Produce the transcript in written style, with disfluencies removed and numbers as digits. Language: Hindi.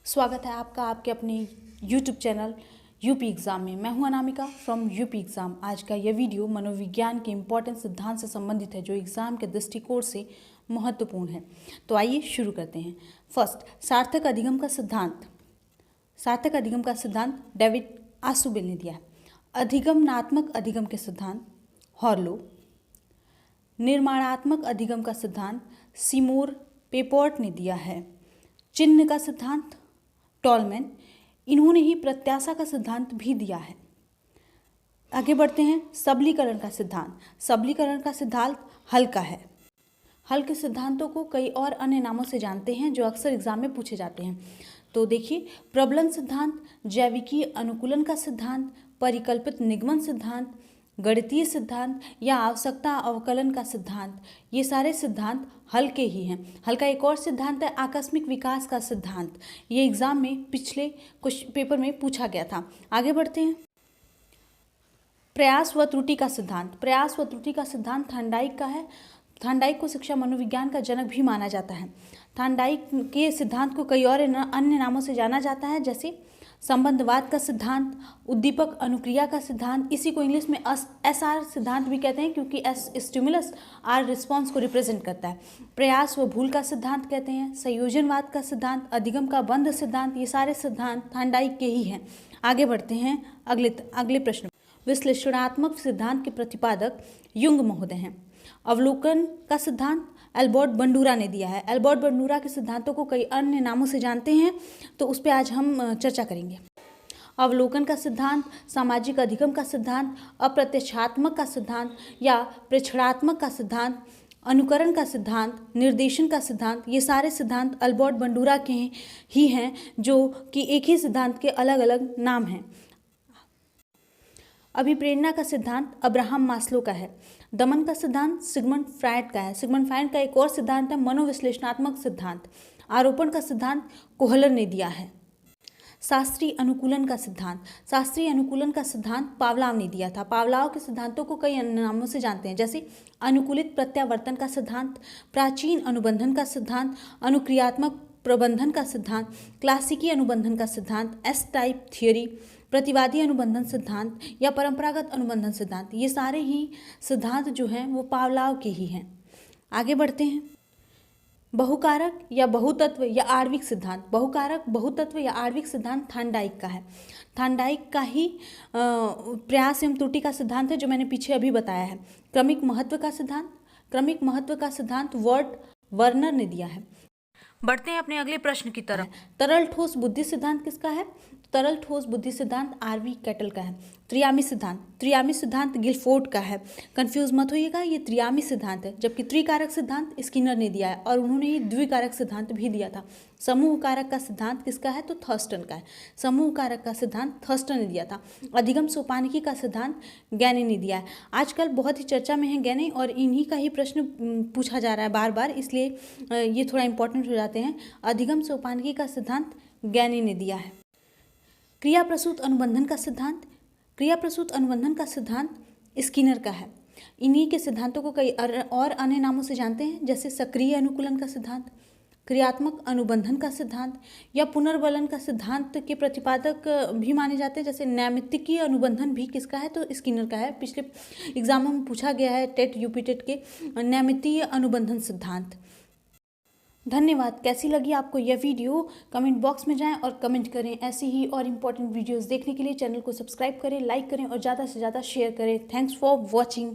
स्वागत है आपका आपके अपने YouTube चैनल यूपी एग्ज़ाम में। मैं हूं अनामिका फ्रॉम यूपी एग्ज़ाम। आज का यह वीडियो मनोविज्ञान के इम्पोर्टेंट सिद्धांत से संबंधित है जो एग्ज़ाम के दृष्टिकोण से महत्वपूर्ण है। तो आइए शुरू करते हैं। फर्स्ट, सार्थक अधिगम का सिद्धांत। सार्थक अधिगम का सिद्धांत डेविड आसुबेल ने दिया है। अधिगमनात्मक अधिगम के सिद्धांत हॉर्लो। निर्माणात्मक अधिगम का सिद्धांत सिमोर पेपर्ट ने दिया है। चिन्ह का सिद्धांत टॉलमैन। इन्होंने ही प्रत्याशा का सिद्धांत भी दिया है। आगे बढ़ते हैं। सबलीकरण का सिद्धांत। सबलीकरण का सिद्धांत हल का है। हल के सिद्धांतों को कई और अन्य नामों से जानते हैं जो अक्सर एग्जाम में पूछे जाते हैं। तो देखिए, प्रबलन सिद्धांत, जैविकीय अनुकूलन का सिद्धांत, परिकल्पित निगमन सिद्धांत, गणितीय सिद्धांत या आवश्यकता अवकलन का सिद्धांत, ये सारे सिद्धांत हल के ही हैं। हल का एक और सिद्धांत है आकस्मिक विकास का सिद्धांत। ये एग्जाम में पिछले कुछ पेपर में पूछा गया था। आगे बढ़ते हैं। प्रयास व त्रुटि का सिद्धांत। प्रयास व त्रुटि का सिद्धांत थॉर्नडाइक का है। थॉर्नडाइक को शिक्षा मनोविज्ञान का जनक भी माना जाता है। थॉर्नडाइक के सिद्धांत को कई और अन्य नामों से जाना जाता है, जैसे संबंधवाद का सिद्धांत, उद्दीपक अनुक्रिया का सिद्धांत। इसी को इंग्लिश में SR सिद्धांत भी कहते हैं क्योंकि S स्टिमुलस, R रिस्पॉन्स को रिप्रेजेंट करता है। प्रयास व भूल का सिद्धांत कहते हैं। संयोजनवाद का सिद्धांत, अधिगम का बंध सिद्धांत, ये सारे सिद्धांत थॉर्नडाइक के ही हैं। आगे बढ़ते हैं अगले प्रश्न। विश्लेषणात्मक सिद्धांत के प्रतिपादक युंग महोदय हैं। अवलोकन का सिद्धांत एल्बर्ट बंडूरा ने दिया है। एल्बर्ट बंडूरा के सिद्धांतों को कई अन्य नामों से जानते हैं, तो उस पर आज हम चर्चा करेंगे। अवलोकन का सिद्धांत, सामाजिक अधिगम का सिद्धांत, अप्रत्यक्षात्मक का सिद्धांत या प्रेक्षणात्मक का सिद्धांत, अनुकरण का सिद्धांत, निर्देशन का सिद्धांत, ये सारे सिद्धांत एल्बर्ट बंडूरा के ही हैं, जो कि एक ही सिद्धांत के अलग अलग नाम हैं। अभिप्रेरणा का सिद्धांत अब्राहम मास्लो का है। दमन का सिद्धांत सिगमंड फ्रायड का है। सिगमंड फ्रायड का एक और सिद्धांत है मनोविश्लेषणात्मक सिद्धांत। आरोपण का सिद्धांत कोहलर ने दिया है। शास्त्रीय अनुकूलन का सिद्धांत। शास्त्रीय अनुकूलन का सिद्धांत पावलाव ने दिया था। पावलाव के सिद्धांतों को कई अन्य नामों से जानते हैं, जैसे अनुकूलित प्रत्यावर्तन का सिद्धांत, प्राचीन अनुबंधन का सिद्धांत, अनुक्रियात्मक प्रबंधन का सिद्धांत, क्लासिकी अनुबंधन का सिद्धांत, एस टाइप थियोरी, प्रतिवादी अनुबंधन सिद्धांत या परंपरागत अनुबंधन सिद्धांत। ये सारे ही सिद्धांत जो हैं वो पावलाव के ही हैं। आगे बढ़ते हैं। बहुकारक या बहुतत्व या आणविक सिद्धांत। बहुकारक, बहुतत्व या आणविक सिद्धांत थॉर्नडाइक का है। थॉर्नडाइक का ही प्रयास एवं त्रुटि का सिद्धांत है जो मैंने पीछे अभी बताया है। क्रमिक महत्व का सिद्धांत। क्रमिक महत्व का सिद्धांत वर्नर ने दिया है। बढ़ते हैं अपने अगले प्रश्न की तरफ। तरल ठोस बुद्धि सिद्धांत किसका है? तरल ठोस बुद्धि सिद्धांत आरवी कैटल का है। त्रियामी सिद्धांत। त्रियामी सिद्धांत गिलफोर्ड का है। कंफ्यूज मत होइएगा, ये त्रियामी सिद्धांत है, जबकि त्रिकारक सिद्धांत स्किनर ने दिया है और उन्होंने ही द्विकारक सिद्धांत भी दिया था। समूह कारक का सिद्धांत किसका है? तो थर्स्टन का है। समूह कारक का सिद्धांत थर्स्टन ने दिया था। अधिगम सोपानिकी का सिद्धांत गैने ने दिया है। आजकल बहुत ही चर्चा में है गैने और इन्हीं का ही प्रश्न पूछा जा रहा है बार बार, इसलिए ये थोड़ा इंपॉर्टेंट हो जाते हैं। अधिगम सोपानिकी का सिद्धांत गैने ने दिया है। क्रिया प्रसूत अनुबंधन का सिद्धांत। क्रिया प्रसूत अनुबंधन का सिद्धांत स्किनर का है। इन्हीं के सिद्धांतों को कई और अन्य नामों से जानते हैं, जैसे सक्रिय अनुकूलन का सिद्धांत, क्रियात्मक अनुबंधन का सिद्धांत या पुनर्बलन का सिद्धांत के प्रतिपादक भी माने जाते हैं। जैसे नैमित्तिकीय अनुबंधन भी किसका है? तो स्किनर का है। पिछले एग्जामों में पूछा गया है टेट यूपी टेट के नैमित्तीय अनुबंधन सिद्धांत। धन्यवाद। कैसी लगी आपको यह वीडियो? कमेंट बॉक्स में जाएं और कमेंट करें। ऐसी ही और इम्पोर्टेंट वीडियोस देखने के लिए चैनल को सब्सक्राइब करें, लाइक करें और ज़्यादा से ज़्यादा शेयर करें। Thanks for watching.